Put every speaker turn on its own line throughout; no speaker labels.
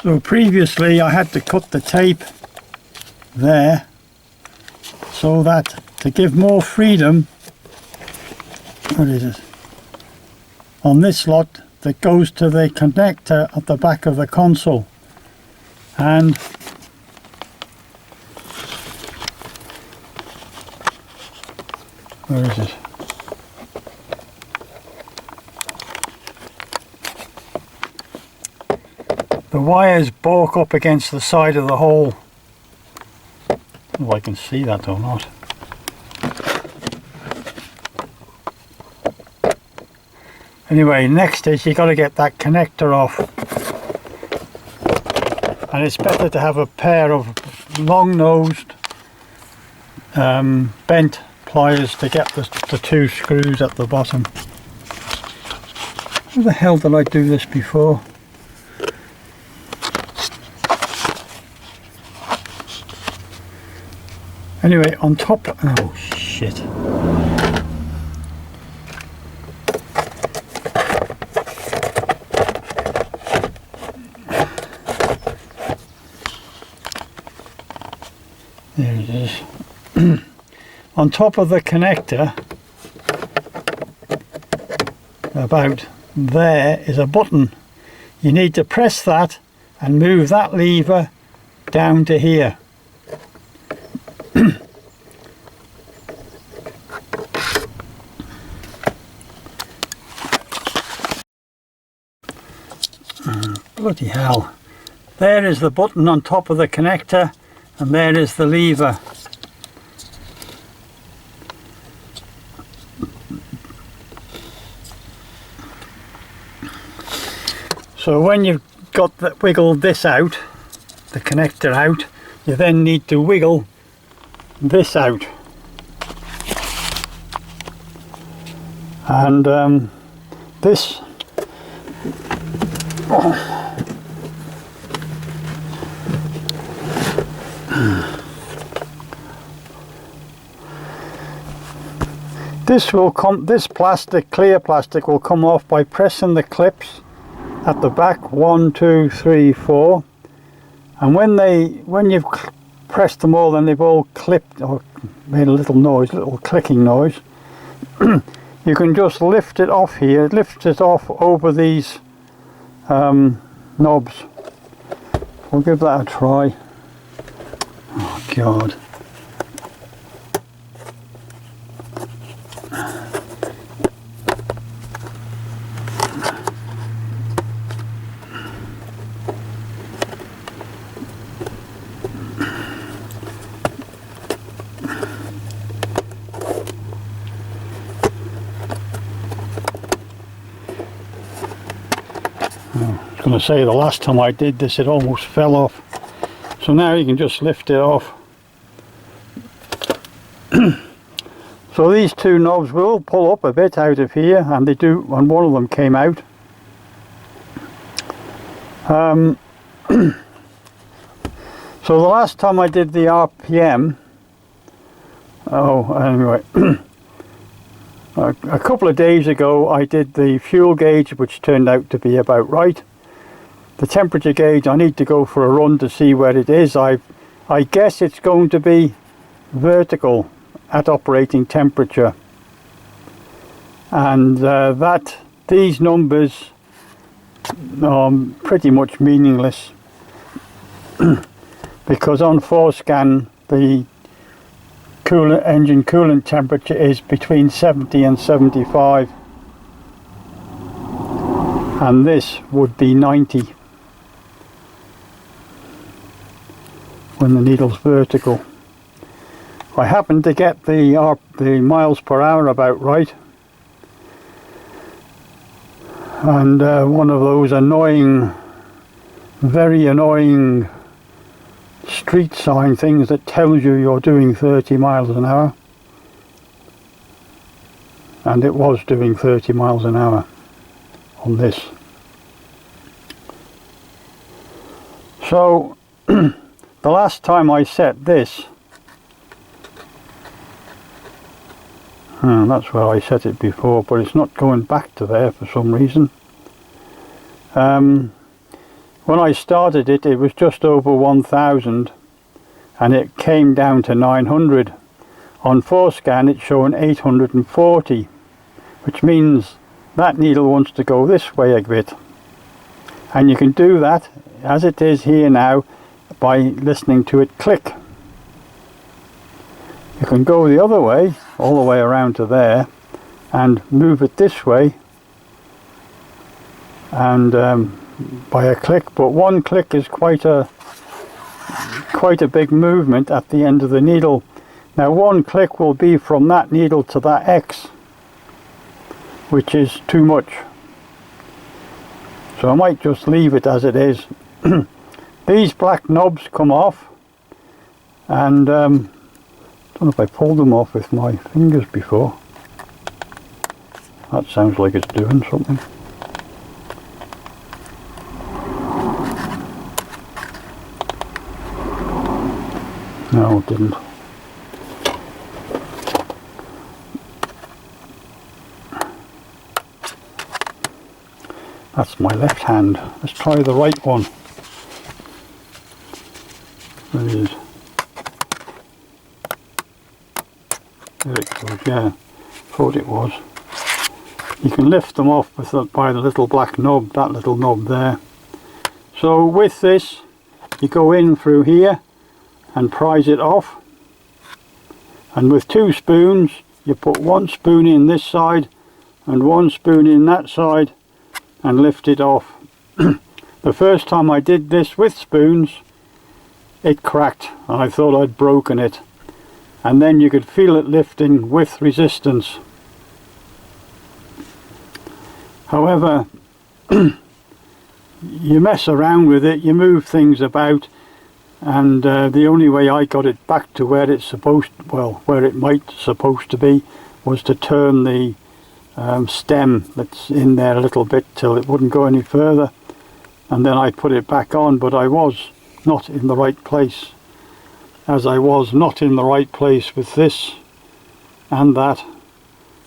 So previously I had to cut the tape there so that to give more freedom, what is it, on this slot that goes to the connector at the back of the console. And where is it? The wires bulk up against the side of the hole. I don't know if I can see that or not. Anyway, next is you got to get that connector off. And it's better to have a pair of long-nosed bent pliers to get the two screws at the bottom. How the hell did I do this before? Anyway, on top, oh shit. There it is. On top of the connector, about there, is a button. You need to press that and move that lever down to here. Bloody hell. There is the button on top of the connector, and there is the lever. So when you've got that, wiggled this out, the connector out, you then need to wiggle this out. And this this will come, this plastic, clear plastic, will come off by pressing the clips at the back, 1, 2, 3, 4, and when you've pressed them all, then they've all clipped or made a little noise, a little clicking noise. You can just lift it off here. It lifts it off over these knobs. We'll give that a try. Oh God. I was going to say, the last time I did this it almost fell off, so now you can just lift it off. So these two knobs will pull up a bit out of here, and they do, and one of them came out. So the last time I did the RPM, anyway, a couple of days ago I did the fuel gauge, which turned out to be about right. The temperature gauge, I need to go for a run to see where it is. I guess it's going to be vertical at operating temperature, and these numbers are pretty much meaningless because on forescan the engine coolant temperature is between 70 and 75, and this would be 90 when the needle's vertical. I happen to get the miles per hour about right, and one of those annoying, very annoying street sign things that tells you you're doing 30 miles an hour, and it was doing 30 miles an hour on this. So the last time I set this, that's where I set it before, but it's not going back to there for some reason. When I started it, it was just over 1000 and it came down to 900. On forescan it's showing 840, which means that needle wants to go this way a bit. And you can do that as it is here now by listening to it click. You can go the other way, all the way around to there, and move it this way, and by a click. But one click is quite a big movement at the end of the needle. Now one click will be from that needle to that X, which is too much. So I might just leave it as it is. These black knobs come off, and I don't know if I pulled them off with my fingers before. That sounds like it's doing something. No, it didn't. That's my left hand. Let's try the right one. There it is. There it goes, yeah. Thought it was. You can lift them off with by the little black knob, that little knob there. So with this, you go in through here and prise it off. And with 2 spoons, you put 1 spoon in this side and 1 spoon in that side, and lift it off. The first time I did this with spoons, it cracked and I thought I'd broken it, and then you could feel it lifting with resistance. However, you mess around with it, you move things about, and the only way I got it back to where it's supposed, well, where it might supposed to be, was to turn the stem that's in there a little bit till it wouldn't go any further, and then I put it back on. But I was not in the right place, as I was not in the right place with this and that,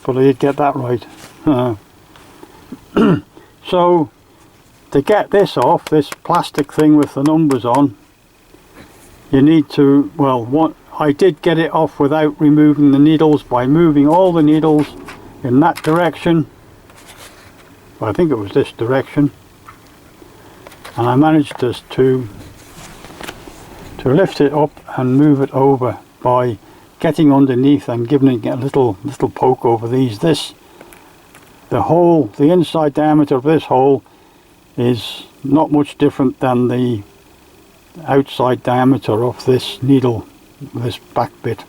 but I did get that right. So to get this off, this plastic thing with the numbers on, you need to, well, I did get it off without removing the needles by moving all the needles in that direction. I think it was this direction, and I managed to lift it up and move it over by getting underneath and giving it a little poke over these. The inside diameter of this hole is not much different than the outside diameter of this needle, this back bit.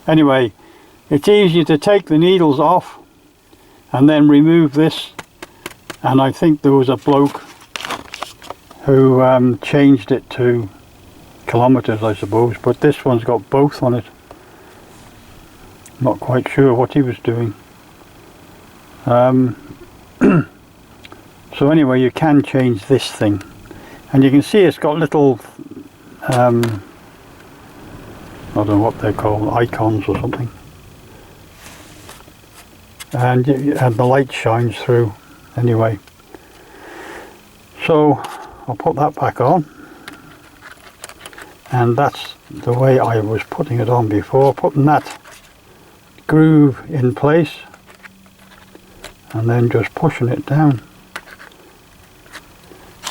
Anyway, it's easy to take the needles off and then remove this, and I think there was a bloke who changed it to kilometers, I suppose, but this one's got both on it. Not quite sure what he was doing. So anyway, you can change this thing, and you can see it's got little I don't know what they're called, icons or something, and the light shines through. Anyway, so I'll put that back on, and that's the way I was putting it on before, putting that groove in place and then just pushing it down.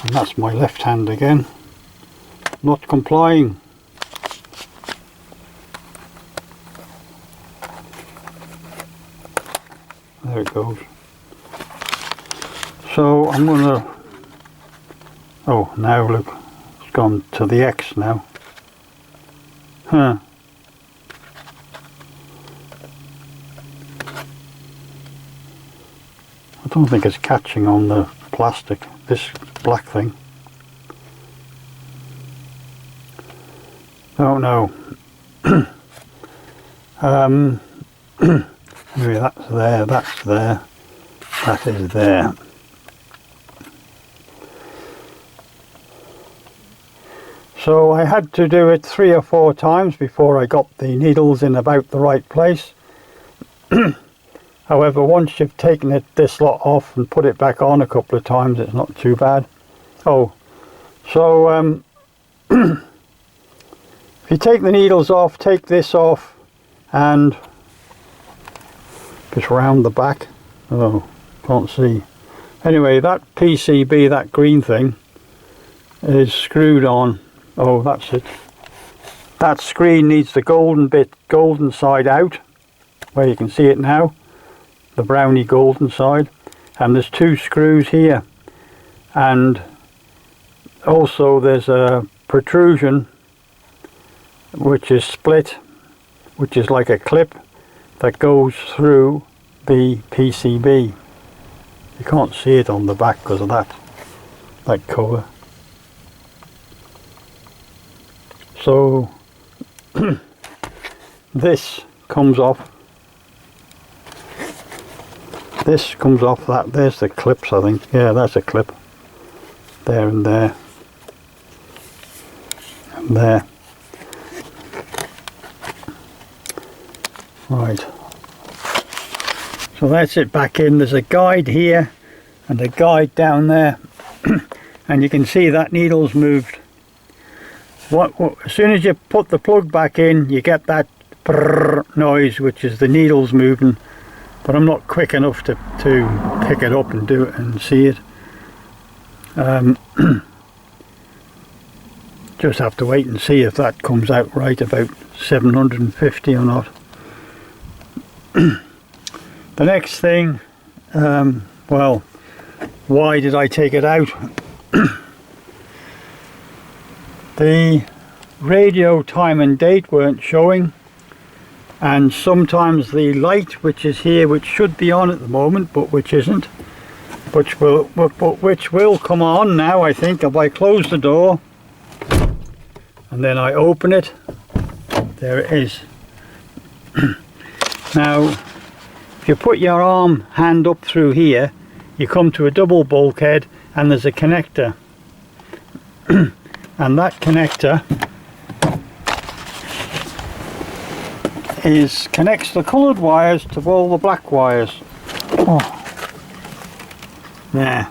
And that's my left hand again, not complying. There it goes. So I'm gonna, oh, now look, it's gone to the X now. Huh. I don't think it's catching on the plastic, this black thing. Don't know. Anyway, that's there, that's there, that is there. So I had to do it 3 or 4 times before I got the needles in about the right place. However, once you've taken this lot off and put it back on a couple of times, it's not too bad. Oh, so if you take the needles off, take this off, and just round the back. Oh, can't see. Anyway, that PCB, that green thing, is screwed on. Oh, that's it. That screen needs the golden side out, where you can see it now, the browny golden side. And there's 2 screws here, and also there's a protrusion which is split, which is like a clip that goes through the PCB. You can't see it on the back because of that colour. So this comes off. This comes off that. There's the clips, I think. Yeah, that's a clip. There and there. And there. Right. So that's it back in. There's a guide here and a guide down there. And you can see that needle's moved. As soon as you put the plug back in, you get that brrr noise, which is the needles moving. But I'm not quick enough to pick it up and do it and see it. Just have to wait and see if that comes out right, about 750 or not. The next thing, well, why did I take it out? The radio time and date weren't showing, and sometimes the light which is here, which should be on at the moment but which isn't, which will come on now, I think, if I close the door and then I open it. There it is. Now if you put your hand up through here, you come to a double bulkhead and there's a connector. And that connector connects the coloured wires to all the black wires. Oh. There.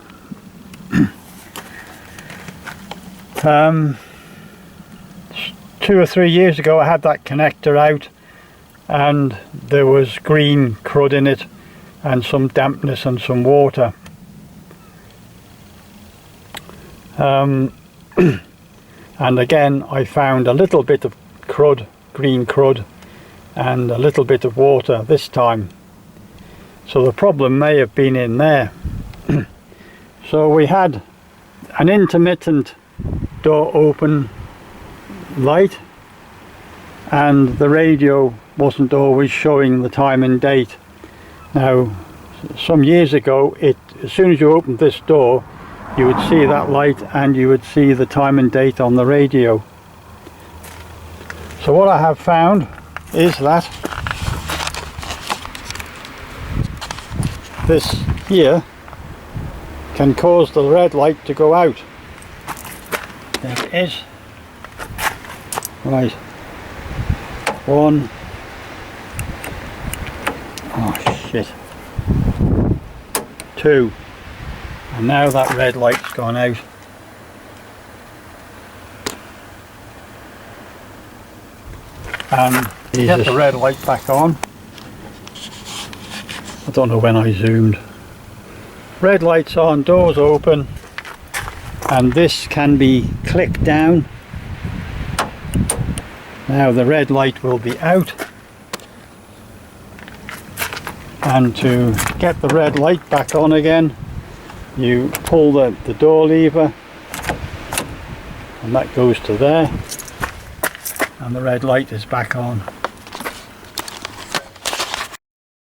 2 or 3 years ago I had that connector out, and there was green crud in it and some dampness and some water. And again I found a little bit of crud, green crud, and a little bit of water this time. So the problem may have been in there. So we had an intermittent door open light, and the radio wasn't always showing the time and date. Now some years ago, as soon as you opened this door, you would see that light and you would see the time and date on the radio. So what I have found is that this here can cause the red light to go out. There it is. Right. 1. Oh shit. 2. And now that red light's gone out. And get the red light back on. I don't know when I zoomed. Red light's on, doors open, and this can be clicked down. Now the red light will be out, and to get the red light back on again, you pull the door lever, and that goes to there, and the red light is back on.